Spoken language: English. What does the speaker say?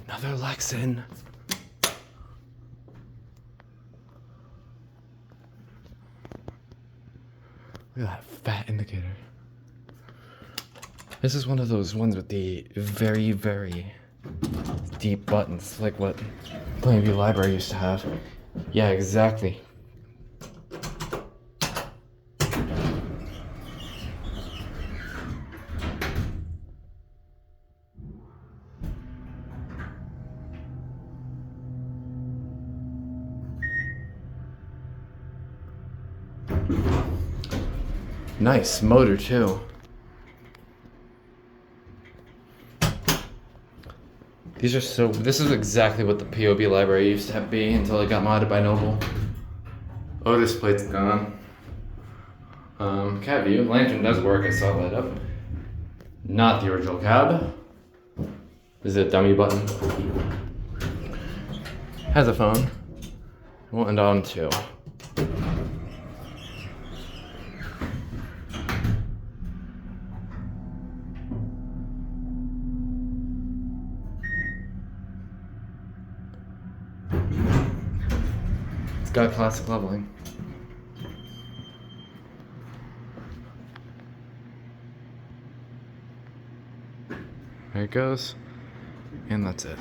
Another Lexan. Look at that fat indicator. This is one of those ones with the very, very deep buttons, like what POB Library used to have. Yeah, exactly. Nice motor too. These are so, this is exactly what the POB Library used to be until it got modded by Noble. Otis plate's gone. Cab view, lantern does work, I saw it light up. Not the original cab. This is a dummy button. Has a phone. We'll end on 2. It's got classic leveling. There it goes. And that's it.